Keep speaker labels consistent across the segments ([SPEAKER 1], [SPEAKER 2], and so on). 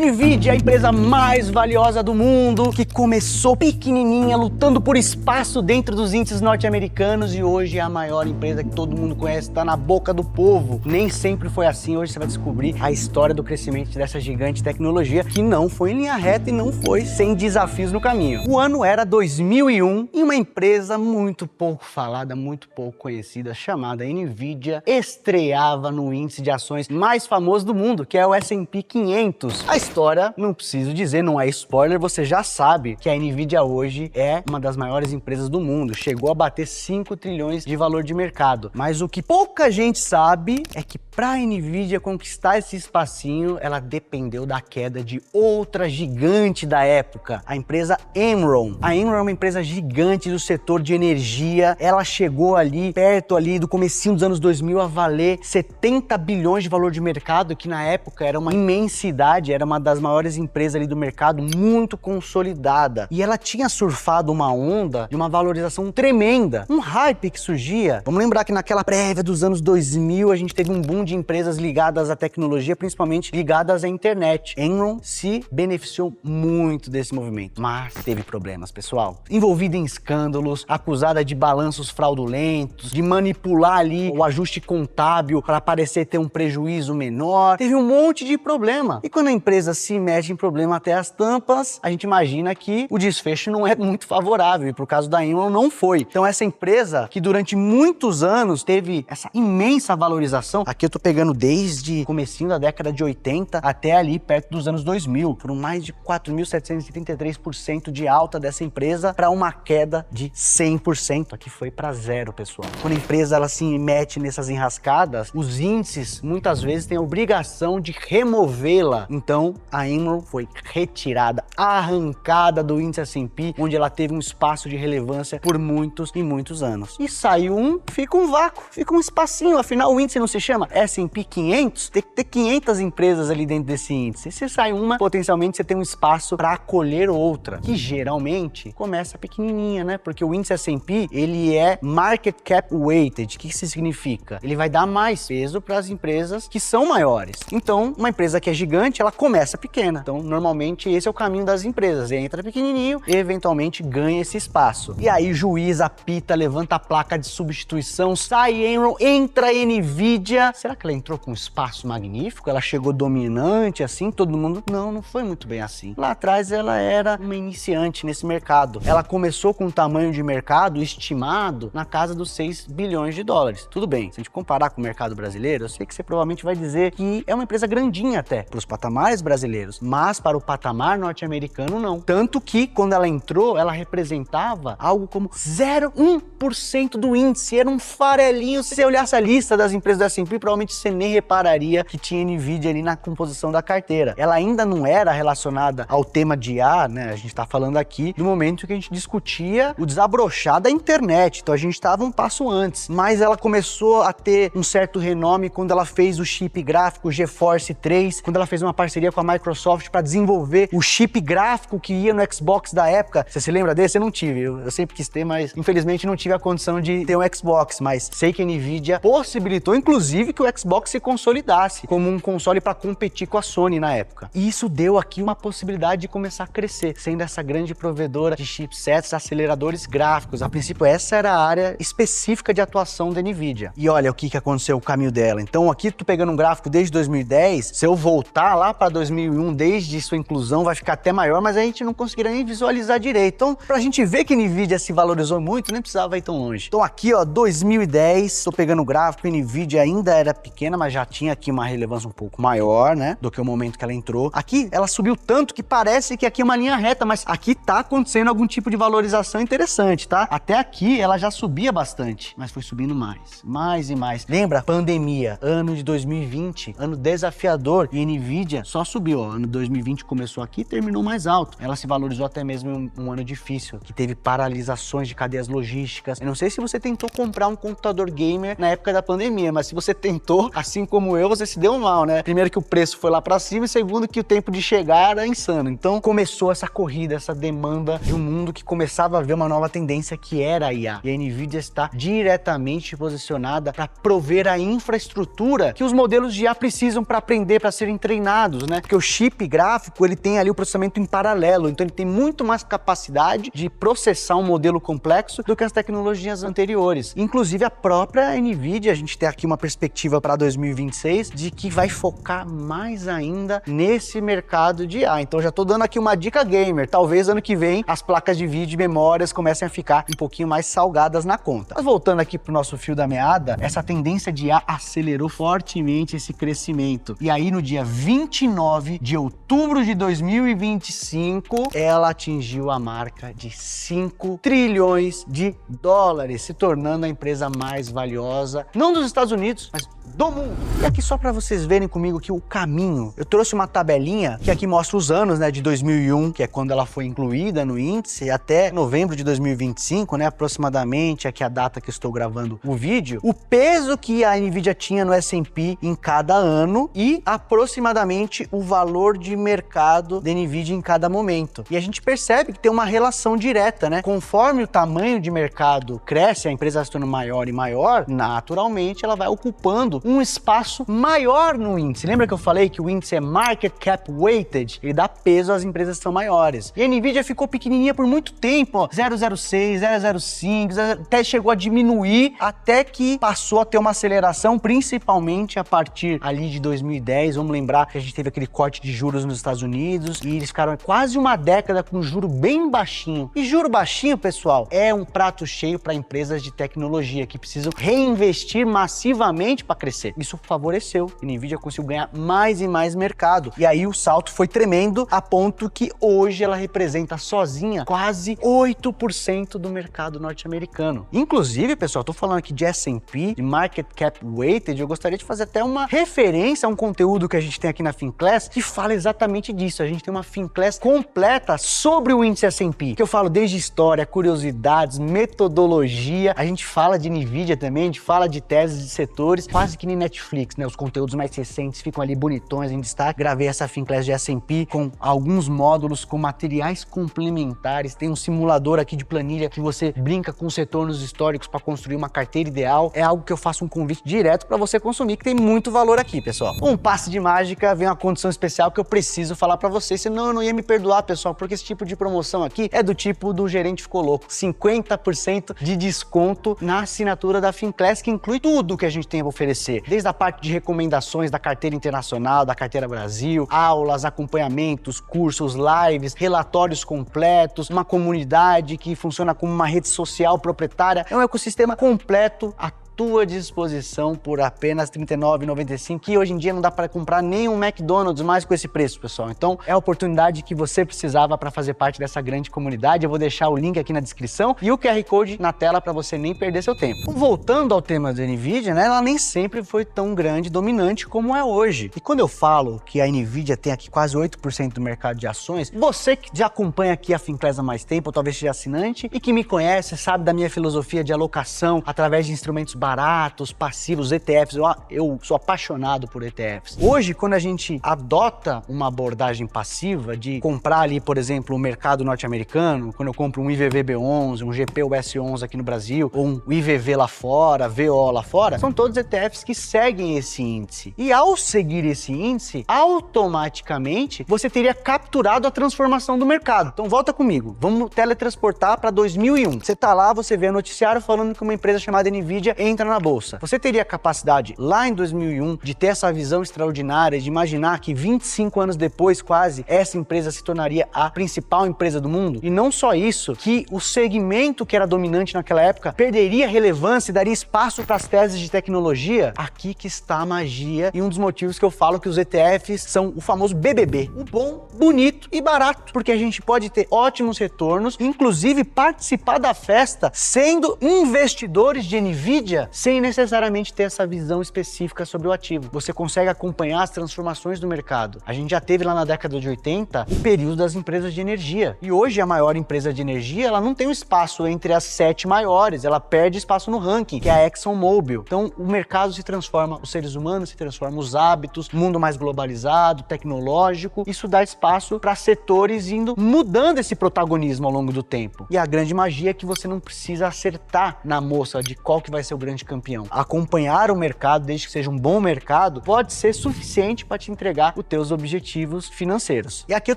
[SPEAKER 1] NVIDIA, a empresa mais valiosa do mundo, que começou pequenininha, lutando por espaço dentro dos índices norte-americanos e hoje é a maior empresa que todo mundo conhece, está na boca do povo. Nem sempre foi assim, hoje você vai descobrir a história do crescimento dessa gigante tecnologia que não foi em linha reta e não foi sem desafios no caminho. O ano era 2001 e uma empresa muito pouco falada, muito pouco conhecida, chamada NVIDIA, estreava no índice de ações mais famoso do mundo, que é o S&P 500. A história, não preciso dizer, não é spoiler, você já sabe que a NVIDIA hoje é uma das maiores empresas do mundo, chegou a bater 5 trilhões de valor de mercado. Mas o que pouca gente sabe é que para a NVIDIA conquistar esse espacinho, ela dependeu da queda de outra gigante da época, a empresa Enron. A Enron é uma empresa gigante do setor de energia, ela chegou ali, perto ali do comecinho dos anos 2000 a valer 70 bilhões de valor de mercado, que na época era uma imensidade, era uma das maiores empresas ali do mercado, muito consolidada. E ela tinha surfado uma onda de uma valorização tremenda, um hype que surgia. Vamos lembrar que naquela prévia dos anos 2000, a gente teve um boom de empresas ligadas à tecnologia, principalmente ligadas à internet. Enron se beneficiou muito desse movimento, mas teve problemas, pessoal. Envolvida em escândalos, acusada de balanços fraudulentos, de manipular ali o ajuste contábil para parecer ter um prejuízo menor. Teve um monte de problema. E quando a empresa se mete em problema até as tampas, a gente imagina que o desfecho não é muito favorável, e pro caso da Enron não foi. Então essa empresa, que durante muitos anos teve essa imensa valorização, aqui eu tô pegando desde o comecinho da década de 80 até ali perto dos anos 2000, foram mais de 4.733% de alta dessa empresa para uma queda de 100%. Aqui foi para zero, pessoal. Quando a empresa ela se mete nessas enrascadas, os índices muitas vezes têm a obrigação de removê-la. Então a Enron foi retirada, arrancada do índice S&P, onde ela teve um espaço de relevância por muitos e muitos anos. E saiu fica um vácuo, fica um espacinho, afinal o índice não se chama S&P 500, tem que ter 500 empresas ali dentro desse índice. Se sai uma, potencialmente você tem um espaço para acolher outra, que geralmente começa pequenininha, né? Porque o índice S&P, ele é market cap weighted. O que isso significa? Ele vai dar mais peso para as empresas que são maiores. Então, uma empresa que é gigante, ela começa pequena. Então, normalmente esse é o caminho das empresas. Entra pequenininho e eventualmente ganha esse espaço. E aí, juiz apita, levanta a placa de substituição, sai Enron, entra NVIDIA. Será que ela entrou com um espaço magnífico? Ela chegou dominante, assim, todo mundo? Não foi muito bem assim. Lá atrás ela era uma iniciante nesse mercado. Ela começou com um tamanho de mercado estimado na casa dos 6 bilhões de dólares. Tudo bem, se a gente comparar com o mercado brasileiro, eu sei que você provavelmente vai dizer que é uma empresa grandinha até, para os patamares brasileiros, mas para o patamar norte-americano não. Tanto que quando ela entrou, ela representava algo como 0,1% do índice, era um farelinho. Se você olhasse a lista das empresas da S&P, provavelmente você nem repararia que tinha NVIDIA ali na composição da carteira. Ela ainda não era relacionada ao tema de IA, né? A gente tá falando aqui do momento que a gente discutia o desabrochar da internet, então a gente estava um passo antes, mas ela começou a ter um certo renome quando ela fez o chip gráfico GeForce 3, quando ela fez uma parceria com a Microsoft para desenvolver o chip gráfico que ia no Xbox da época. Você se lembra desse? Eu não tive, eu sempre quis ter, mas infelizmente não tive a condição de ter um Xbox, mas sei que a NVIDIA possibilitou inclusive que o Xbox se consolidasse como um console para competir com a Sony na época. E isso deu aqui uma possibilidade de começar a crescer, sendo essa grande provedora de chipsets, aceleradores gráficos. A princípio, essa era a área específica de atuação da NVIDIA. E olha o que aconteceu, o caminho dela. Então, aqui tô pegando um gráfico desde 2010. Se eu voltar lá para 2001, desde sua inclusão, vai ficar até maior, mas a gente não conseguiria nem visualizar direito. Então, pra gente ver que a NVIDIA se valorizou muito, nem precisava ir tão longe. Então, aqui, ó, 2010, tô pegando o gráfico, a NVIDIA ainda era pequena, mas já tinha aqui uma relevância um pouco maior, né, do que o momento que ela entrou. Aqui, ela subiu tanto que parece que aqui é uma linha reta, mas aqui tá acontecendo algum tipo de valorização interessante, tá? Até aqui, ela já subia bastante, mas foi subindo mais e mais. Lembra? Pandemia, ano de 2020, ano desafiador, e a NVIDIA só subiu, ó. Ano 2020 começou aqui e terminou mais alto. Ela se valorizou até mesmo em um ano difícil, que teve paralisações de cadeias logísticas. Eu não sei se você tentou comprar um computador gamer na época da pandemia, mas se você tentou, assim como eu, você se deu mal, né? Primeiro que o preço foi lá pra cima e segundo que o tempo de chegar era insano. Então começou essa corrida, essa demanda de um mundo que começava a ver uma nova tendência que era a IA. E a NVIDIA está diretamente posicionada para prover a infraestrutura que os modelos de IA precisam para aprender, para serem treinados, né? porque o chip gráfico, ele tem ali o processamento em paralelo, então ele tem muito mais capacidade de processar um modelo complexo do que as tecnologias anteriores. Inclusive a própria NVIDIA, a gente tem aqui uma perspectiva para 2026 de que vai focar mais ainda nesse mercado de IA. Então já tô dando aqui uma dica gamer, talvez ano que vem as placas de vídeo e memórias comecem a ficar um pouquinho mais salgadas na conta. Mas voltando aqui pro nosso fio da meada, essa tendência de IA acelerou fortemente esse crescimento. E aí no dia 29 de outubro de 2025, ela atingiu a marca de 5 trilhões de dólares, se tornando a empresa mais valiosa, não dos Estados Unidos, mas do mundo. E aqui só para vocês verem comigo que o caminho, eu trouxe uma tabelinha que aqui mostra os anos, né, de 2001, que é quando ela foi incluída no índice, até novembro de 2025, né, aproximadamente, aqui a data que eu estou gravando o vídeo, o peso que a NVIDIA tinha no S&P em cada ano e aproximadamente o valor de mercado da NVIDIA em cada momento. E a gente percebe que tem uma relação direta, né? Conforme o tamanho de mercado cresce, a empresa se torna maior e maior, naturalmente ela vai ocupando um espaço maior no índice. Lembra que eu falei que o índice é Market Cap Weighted? Ele dá peso às empresas que são maiores. E a NVIDIA ficou pequenininha por muito tempo, ó, 0,06, 0,05, até chegou a diminuir, até que passou a ter uma aceleração, principalmente a partir ali de 2010. Vamos lembrar que a gente teve aquele corte de juros nos Estados Unidos e eles ficaram quase uma década com um juro bem baixinho. E juro baixinho, pessoal, é um prato cheio para empresas de tecnologia que precisam reinvestir massivamente para crescer. Isso favoreceu. A NVIDIA conseguiu ganhar mais e mais mercado. E aí o salto foi tremendo a ponto que hoje ela representa sozinha quase 8% do mercado norte-americano. Inclusive, pessoal, tô falando aqui de S&P, de Market Cap Weighted, eu gostaria de fazer até uma referência a um conteúdo que a gente tem aqui na Finclass que fala exatamente disso. A gente tem uma Finclass completa sobre o índice S&P, que eu falo desde história, curiosidades, metodologia, a gente fala de NVIDIA também, a gente fala de teses de setores, quase que nem Netflix, né? Os conteúdos mais recentes ficam ali bonitões em destaque. Gravei essa Finclass de S&P com alguns módulos com materiais complementares, tem um simulador aqui de planilha que você brinca com os retornos históricos para construir uma carteira ideal. É algo que eu faço um convite direto para você consumir, que tem muito valor aqui, pessoal. Um passe de mágica, vem uma condição especial que eu preciso falar para vocês, senão eu não ia me perdoar, pessoal, porque esse tipo de promoção aqui é do tipo do gerente ficou louco. 50% de desconto na assinatura da Finclass, que inclui tudo que a gente tem a oferecer, desde a parte de recomendações da carteira internacional, da carteira Brasil, aulas, acompanhamentos, cursos, lives, relatórios completos, uma comunidade que funciona como uma rede social proprietária. É um ecossistema completo à tua disposição por apenas R$ 39,95, que hoje em dia não dá para comprar nem um McDonald's mais com esse preço, pessoal. Então é a oportunidade que você precisava para fazer parte dessa grande comunidade. Eu vou deixar o link aqui na descrição e o QR Code na tela para você nem perder seu tempo. Voltando ao tema da NVIDIA, né, ela nem sempre foi tão grande e dominante como é hoje. E quando eu falo que a NVIDIA tem aqui quase 8% do mercado de ações, você que já acompanha aqui a Finclass há mais tempo, ou talvez seja assinante, e que me conhece, sabe da minha filosofia de alocação através de instrumentos baratos, passivos, ETFs, eu sou apaixonado por ETFs. Hoje, quando a gente adota uma abordagem passiva de comprar ali, por exemplo, o mercado norte-americano, quando eu compro um IVVB11, um GPUS11 aqui no Brasil, ou um IVV lá fora, VO lá fora, são todos ETFs que seguem esse índice. E ao seguir esse índice, automaticamente, você teria capturado a transformação do mercado. Então volta comigo, vamos teletransportar para 2001. Você tá lá, você vê o noticiário falando que uma empresa chamada NVIDIA entra na bolsa. Você teria a capacidade, lá em 2001, de ter essa visão extraordinária, de imaginar que 25 anos depois, quase, essa empresa se tornaria a principal empresa do mundo? E não só isso, que o segmento que era dominante naquela época perderia relevância e daria espaço para as teses de tecnologia? Aqui que está a magia e um dos motivos que eu falo que os ETFs são o famoso BBB. O bom, bonito e barato, porque a gente pode ter ótimos retornos, inclusive participar da festa sendo investidores de NVIDIA sem necessariamente ter essa visão específica sobre o ativo. Você consegue acompanhar as transformações do mercado. A gente já teve lá na década de 80 o período das empresas de energia. E hoje a maior empresa de energia, ela não tem um espaço entre as 7 maiores, ela perde espaço no ranking, que é a ExxonMobil. Então o mercado se transforma, os seres humanos se transformam, os hábitos, mundo mais globalizado, tecnológico, isso dá espaço para setores indo mudando esse protagonismo ao longo do tempo. E a grande magia é que você não precisa acertar na moça de qual que vai ser o grande grande campeão. Acompanhar o mercado, desde que seja um bom mercado, pode ser suficiente para te entregar os teus objetivos financeiros. E aqui eu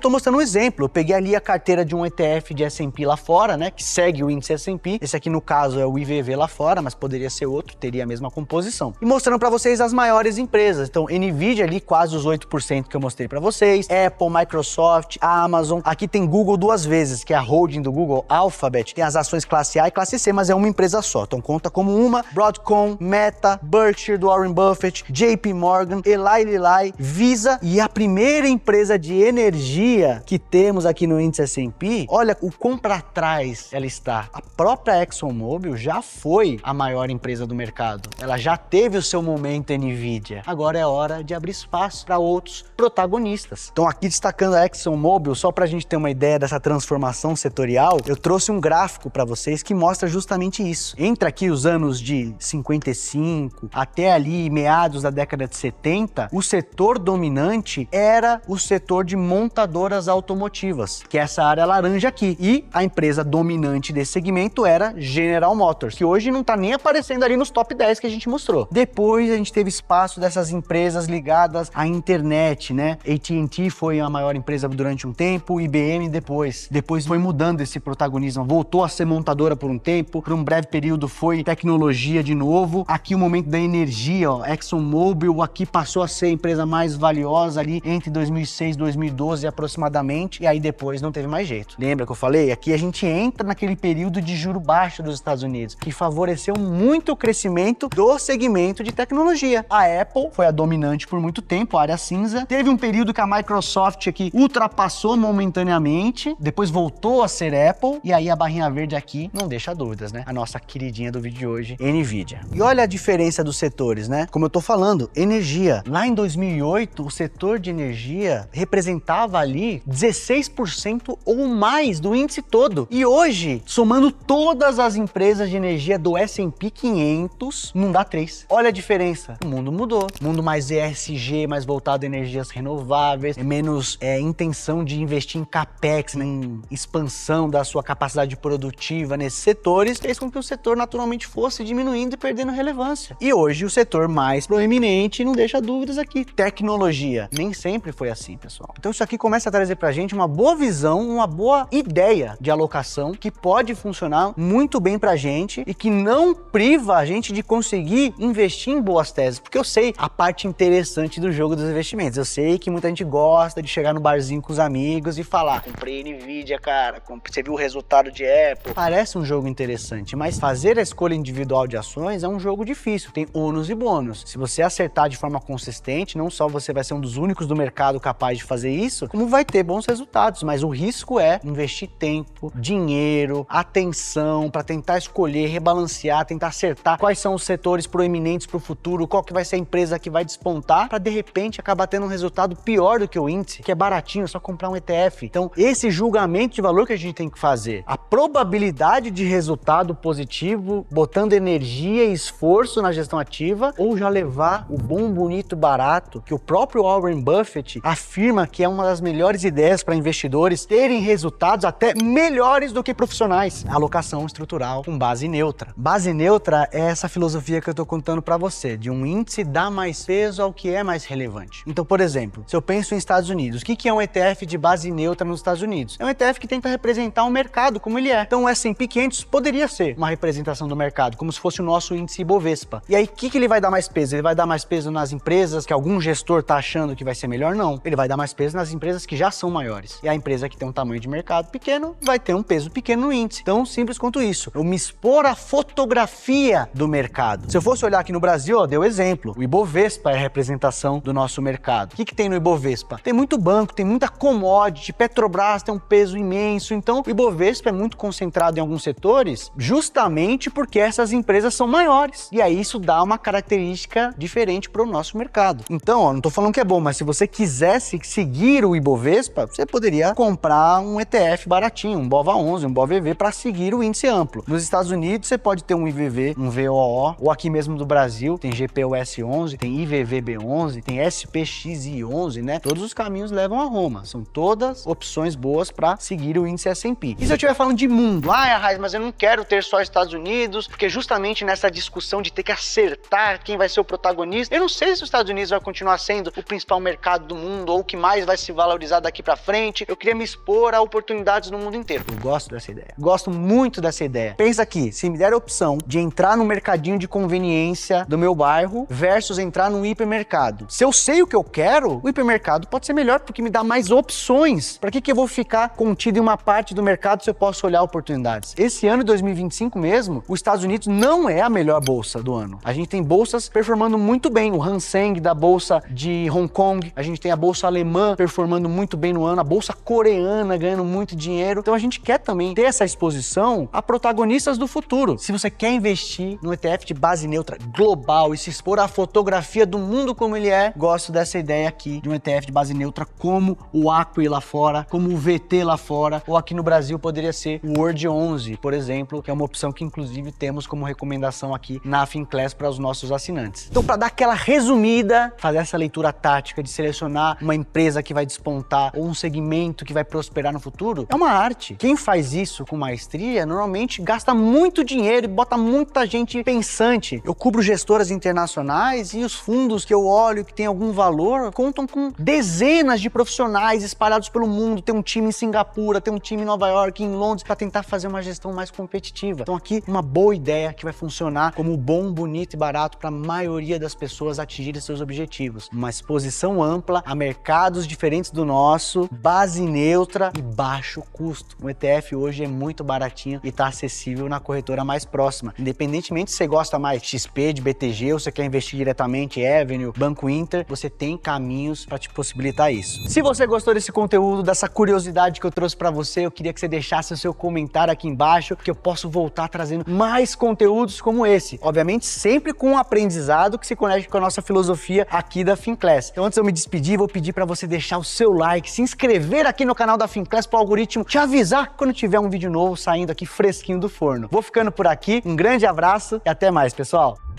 [SPEAKER 1] tô mostrando um exemplo. Eu peguei ali a carteira de um ETF de S&P lá fora, né, que segue o índice S&P. Esse aqui no caso é o IVV lá fora, mas poderia ser outro, teria a mesma composição. E mostrando para vocês as maiores empresas. Então, Nvidia ali quase os 8% que eu mostrei para vocês, Apple, Microsoft, Amazon. Aqui tem Google duas vezes, que é a holding do Google, Alphabet. Tem as ações classe A e classe C, mas é uma empresa só. Então conta como uma. Broadcom, Meta, Berkshire do Warren Buffett, JP Morgan, Eli Lilly, Visa e a primeira empresa de energia que temos aqui no índice S&P. Olha o quão para trás ela está. A própria ExxonMobil já foi a maior empresa do mercado. Ela já teve o seu momento Nvidia. Agora é hora de abrir espaço para outros protagonistas. Então aqui destacando a ExxonMobil, só para a gente ter uma ideia dessa transformação setorial, eu trouxe um gráfico para vocês que mostra justamente isso. Entre aqui os anos de 55 até ali meados da década de 70, o setor dominante era o setor de montadoras automotivas, que é essa área laranja aqui. E a empresa dominante desse segmento era General Motors, que hoje não tá nem aparecendo ali nos top 10 que a gente mostrou. Depois a gente teve espaço dessas empresas ligadas à internet, né? AT&T foi a maior empresa durante um tempo, IBM depois foi mudando esse protagonismo, voltou a ser montadora por um tempo, por um breve período foi tecnologia de novo. Aqui o momento da energia, ó, ExxonMobil aqui passou a ser a empresa mais valiosa ali entre 2006 e 2012 aproximadamente, e aí depois não teve mais jeito. Lembra que eu falei? Aqui a gente entra naquele período de juro baixo dos Estados Unidos, que favoreceu muito o crescimento do segmento de tecnologia. A Apple foi a dominante por muito tempo, a área cinza. Teve um período que a Microsoft aqui ultrapassou momentaneamente, depois voltou a ser Apple, e aí a barrinha verde aqui não deixa dúvidas, né? A nossa queridinha do vídeo de hoje, Nvidia. E olha a diferença dos setores, né? Como eu tô falando, energia. Lá em 2008, o setor de energia representava ali 16% ou mais do índice todo. E hoje, somando todas as empresas de energia do S&P 500, não dá 3. Olha a diferença. O mundo mudou. Mundo mais ESG, mais voltado a energias renováveis, menos intenção de investir em capex, né, em expansão da sua capacidade produtiva nesses setores, fez com que o setor naturalmente fosse diminuindo e perdendo relevância. E hoje o setor mais proeminente, não deixa dúvidas aqui, tecnologia. Nem sempre foi assim, pessoal. Então isso aqui começa a trazer pra gente uma boa visão, uma boa ideia de alocação que pode funcionar muito bem pra gente e que não priva a gente de conseguir investir em boas teses, porque eu sei a parte interessante do jogo dos investimentos. Eu sei que muita gente gosta de chegar no barzinho com os amigos e falar: comprei Nvidia, cara, você viu o resultado de Apple. Parece um jogo interessante, mas fazer a escolha individual de ações é um jogo difícil, tem ônus e bônus. Se você acertar de forma consistente, não só você vai ser um dos únicos do mercado capaz de fazer isso, como vai ter bons resultados, mas o risco é investir tempo, dinheiro, atenção para tentar escolher, rebalancear, tentar acertar quais são os setores proeminentes para o futuro, qual que vai ser a empresa que vai despontar, para de repente acabar tendo um resultado pior do que o índice, que é baratinho, é só comprar um ETF. Então, esse julgamento de valor que a gente tem que fazer, a probabilidade de resultado positivo, botando energia e esforço na gestão ativa, ou já levar o bom, bonito, barato, que o próprio Warren Buffett afirma que é uma das melhores ideias para investidores terem resultados até melhores do que profissionais. Alocação estrutural com base neutra. Base neutra é essa filosofia que eu tô contando para você, de um índice dar mais peso ao que é mais relevante. Então, por exemplo, se eu penso em Estados Unidos, o que é um ETF de base neutra nos Estados Unidos? É um ETF que tenta representar o mercado como ele é. Então, o S&P 500 poderia ser uma representação do mercado, como se fosse o nosso índice Ibovespa. E aí, o que ele vai dar mais peso? Ele vai dar mais peso nas empresas que algum gestor tá achando que vai ser melhor? Não. Ele vai dar mais peso nas empresas que já são maiores. E a empresa que tem um tamanho de mercado pequeno vai ter um peso pequeno no índice. Tão simples quanto isso. Eu me expor à fotografia do mercado. Se eu fosse olhar aqui no Brasil, ó, deu exemplo. O Ibovespa é a representação do nosso mercado. O que tem no Ibovespa? Tem muito banco, tem muita commodity, Petrobras tem um peso imenso. Então, o Ibovespa é muito concentrado em alguns setores justamente porque essas empresas são maiores. E aí isso dá uma característica diferente para o nosso mercado. Então, ó, não tô falando que é bom, mas se você quisesse seguir o Ibovespa, você poderia comprar um ETF baratinho, um BOVA11, um BOVV, para seguir o índice amplo. Nos Estados Unidos, você pode ter um IVV, um VOO, ou aqui mesmo do Brasil, tem GPUS11, tem IVVB11, tem SPXI11, né? Todos os caminhos levam a Roma. São todas opções boas para seguir o índice S&P. E se eu estiver falando de mundo. Arraiz, mas eu não quero ter só Estados Unidos, porque justamente nessa discussão de ter que acertar quem vai ser o protagonista, eu não sei se os Estados Unidos vai continuar sendo o principal mercado do mundo ou o que mais vai se valorizar daqui pra frente. Eu queria me expor a oportunidades no mundo inteiro. Eu gosto dessa ideia. Gosto muito dessa ideia. Pensa aqui, se me der a opção de entrar no mercadinho de conveniência do meu bairro versus entrar no hipermercado. Se eu sei o que eu quero, o hipermercado pode ser melhor porque me dá mais opções. Para que eu vou ficar contido em uma parte do mercado se eu posso olhar oportunidades? Esse ano de 2025 mesmo, os Estados Unidos não é a melhor bolsa do ano. A gente tem bolsas performando muito bem. O Hang Seng da bolsa de Hong Kong, a gente tem a bolsa alemã performando muito bem no ano, a bolsa coreana ganhando muito dinheiro. Então a gente quer também ter essa exposição a protagonistas do futuro. Se você quer investir no ETF de base neutra global e se expor à fotografia do mundo como ele é, gosto dessa ideia aqui de um ETF de base neutra como o AQUI lá fora, como o VT lá fora, ou aqui no Brasil poderia ser o World 11, por exemplo, que é uma opção que inclusive temos como recomendação aqui na Finclass para os nossos assinantes. Então, para dar aquela resumida, fazer essa leitura tática de selecionar uma empresa que vai despontar ou um segmento que vai prosperar no futuro, é uma arte. Quem faz isso com maestria, normalmente gasta muito dinheiro e bota muita gente pensante. Eu cubro gestoras internacionais e os fundos que eu olho que tem algum valor contam com dezenas de profissionais espalhados pelo mundo. Tem um time em Singapura, tem um time em Nova York, em Londres, para tentar fazer uma gestão mais competitiva. Então aqui uma boa ideia que vai funcionar como bom, bonito e barato para a maioria das pessoas atingirem seus objetivos. Uma exposição ampla a mercados diferentes do nosso, base neutra e baixo custo. O ETF hoje é muito baratinho e está acessível na corretora mais próxima. Independentemente se você gosta mais de XP, de BTG ou você quer investir diretamente em Avenue, Banco Inter, você tem caminhos para te possibilitar isso. Se você gostou desse conteúdo, dessa curiosidade que eu trouxe para você, eu queria que você deixasse o seu comentário aqui embaixo, que eu posso voltar trazendo mais conteúdos como esse. Obviamente, sempre com um aprendizado que se conecte com a nossa filosofia aqui da Finclass. Então, antes de eu me despedir, vou pedir para você deixar o seu like, se inscrever aqui no canal da Finclass para o algoritmo te avisar quando tiver um vídeo novo saindo aqui fresquinho do forno. Vou ficando por aqui, um grande abraço e até mais, pessoal!